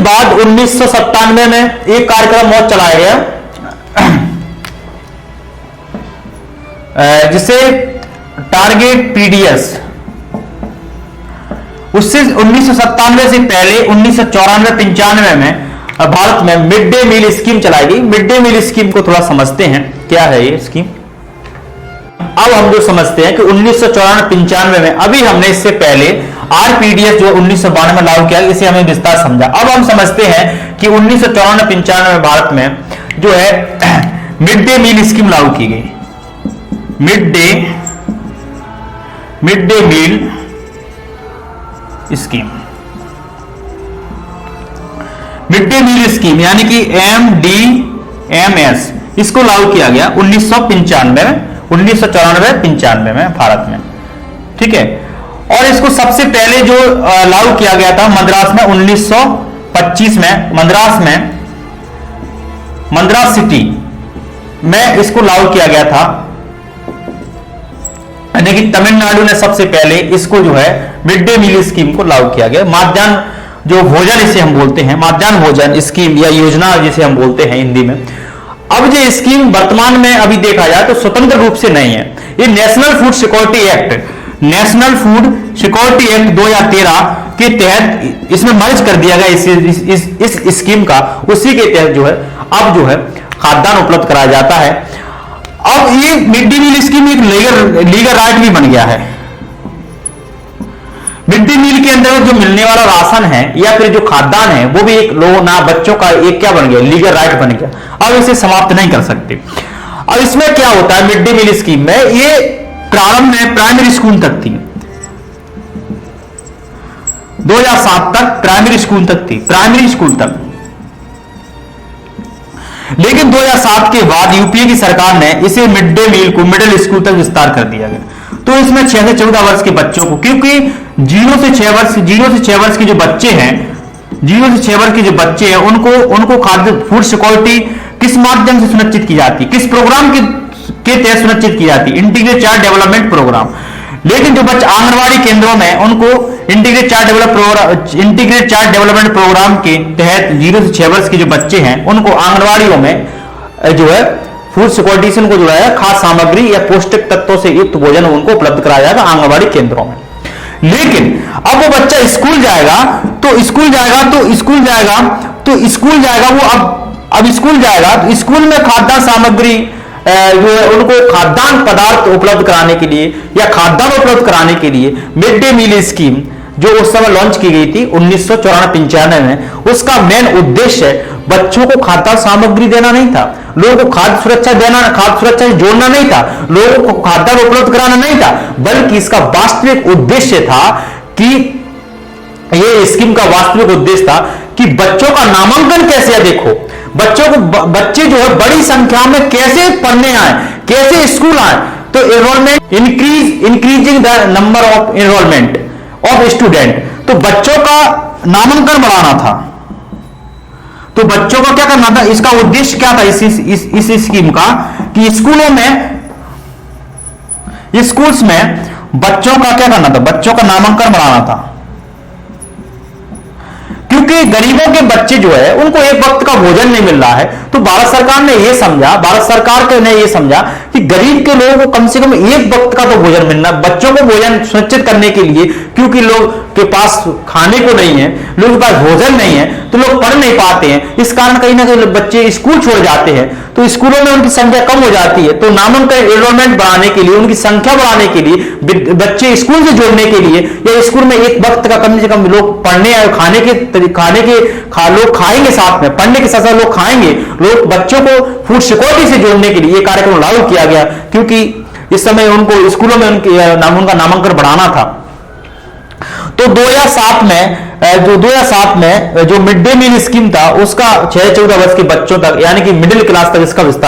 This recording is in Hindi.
बाद 1997 में एक कार्यक्रम और चलाया गया जिसे टारगेट पीडीएस। उससे 1997 से पहले 1994-95 में भारत में मिड डे मील स्कीम चलाई गई। मिड डे मील स्कीम को थोड़ा समझते हैं, क्या है ये स्कीम। अब हम जो समझते हैं कि 1994-95 में, अभी हमने इससे पहले आरपीडीएस जो 1992 में लागू किया, इसे हमें विस्तार समझा। अब हम समझते हैं कि 1994-95 में भारत में जो है मिड डे मील स्कीम लागू की गई। Mid day meal scheme, mid day meal scheme यानी कि MDMS, इसको लागू किया गया 1994-95 में भारत में, ठीक है। और इसको सबसे पहले जो लागू किया गया था मद्रास में 1925 में, मद्रास सिटी में इसको लागू किया गया था, यानी कि तमिलनाडु ने सबसे पहले इसको जो है मिड डे मील स्कीम को लागू किया गया। माध्याह्न जो भोजन इसे हम बोलते हैं, माध्याह्न भोजन स्कीम या योजना जिसे हम बोलते हैं हिंदी में। अब ये स्कीम वर्तमान में अभी देखा जाए तो स्वतंत्र रूप से नहीं है, ये नेशनल फूड सिक्योरिटी एक्ट 2013 के तहत इसमें मर्ज कर दिया गया इस स्कीम का। उसी के तहत जो है अब जो है खाद्यान्न उपलब्ध कराया जाता है। अब ये मिड डे मील स्कीम एक लीगल राइट भी बन गया है। मिड डे मील के अंदर जो मिलने वाला राशन है या फिर जो खाद्यान्न है वो भी एक लोगों ना बच्चों का एक क्या बन गया, लीगल राइट बन गया। अब इसे समाप्त नहीं कर सकते। अब इसमें क्या होता है मिड डे मील स्कीम में, ये प्रारंभ में प्राइमरी स्कूल तक थी, 2007 तक प्राइमरी स्कूल तक थी, प्राइमरी स्कूल तक। लेकिन 2007 के बाद यूपीए की सरकार ने इसे मिड डे मील को मिडिल स्कूल तक विस्तार कर दिया गया। तो इसमें 6 से 14 वर्ष के बच्चों को, क्योंकि 0 से 6 वर्ष के जो बच्चे हैं, 0 से 6 वर्ष के जो बच्चे हैं उनको खाद्य फूड सिक्योरिटी किस माध्यम से सुनिश्चित की जाती है, किस प्रोग्राम के तहत सुनिश्चित की जाती है, इंटीग्रेटेड चाइल्ड डेवलपमेंट प्रोग्राम। लेकिन जो बच्चे आंगनबाड़ी केंद्रों में उनको इंटीग्रेटेड चाइल्ड डेवलपमेंट प्रोग्राम के तहत 0 से 6 वर्ष के जो बच्चे हैं उनको आंगनबाड़ियों में जो है फूड सिक्योरिटी से उनको जो है खाद्य सामग्री या पौष्टिक तत्वों से युक्त भोजन उनको उपलब्ध कराया जाएगा आंगनबाड़ी केंद्रों में। लेकिन अब वो बच्चा स्कूल जाएगा तो स्कूल जाएगा तो स्कूल में खाद्यान्न सामग्री जो है उनको खाद्यान्न पदार्थ उपलब्ध कराने के लिए या खाद्यान्न उपलब्ध कराने के लिए मिड डे मील स्कीम जो उस समय लॉन्च की गई थी 1994-95 में, उसका मेन उद्देश्य बच्चों को खाद्यान्न सामग्री देना नहीं था, लोगों को खाद्य सुरक्षा से जोड़ना नहीं था, लोगों को खाद्यान्न उपलब्ध कराना नहीं था, बल्कि इसका वास्तविक उद्देश्य था कि ये स्कीम का वास्तविक उद्देश्य था कि बच्चों का नामांकन कैसे है। देखो बच्चे जो है बड़ी संख्या में कैसे पढ़ने आए, कैसे स्कूल आए, तो enrolment increasing the number of enrolment of student, तो बच्चों का नामांकन बढ़ाना था। तो बच्चों का क्या करना था, इसका उद्देश्य क्या था इस स्कीम का कि स्कूल्स में बच्चों का क्या करना था, बच्चों का नामांकन बढ़ाना था। क्योंकि गरीबों के बच्चे जो है उनको एक वक्त का भोजन नहीं मिल रहा है, तो भारत सरकार ने यह समझा कि गरीब के लोगों को कम से कम एक वक्त का तो भोजन मिलना, बच्चों को भोजन सुनिश्चित करने के लिए, क्योंकि लोग के पास खाने को नहीं है, लोगों के पास भोजन नहीं है, तो लोग पढ़ नहीं पाते हैं। इस कारण कहीं ना कहीं बच्चे स्कूल छोड़ जाते हैं, तो स्कूलों में उनकी संख्या कम हो जाती है। तो नामांकन एनरोलमेंट बढ़ाने के लिए, उनकी संख्या बढ़ाने के लिए, बच्चे स्कूल से जोड़ने के लिए, या स्कूल में एक वक्त का कम से कम लोग पढ़ने आए, लोग खाएंगे साथ में, पढ़ने के साथ साथ लोग खाएंगे, लोग बच्चों को फूड सिक्योरिटी से जोड़ने के लिए ये कार्यक्रम लागू किया गया, क्योंकि इस समय उनको स्कूलों में उनका नामांकन बढ़ाना था। तो 2007 में जो मिड डे मील स्कीम था उसका 6 से 14 वर्ष के बच्चों तक यानी कि मिडिल क्लास तक इसका विस्तार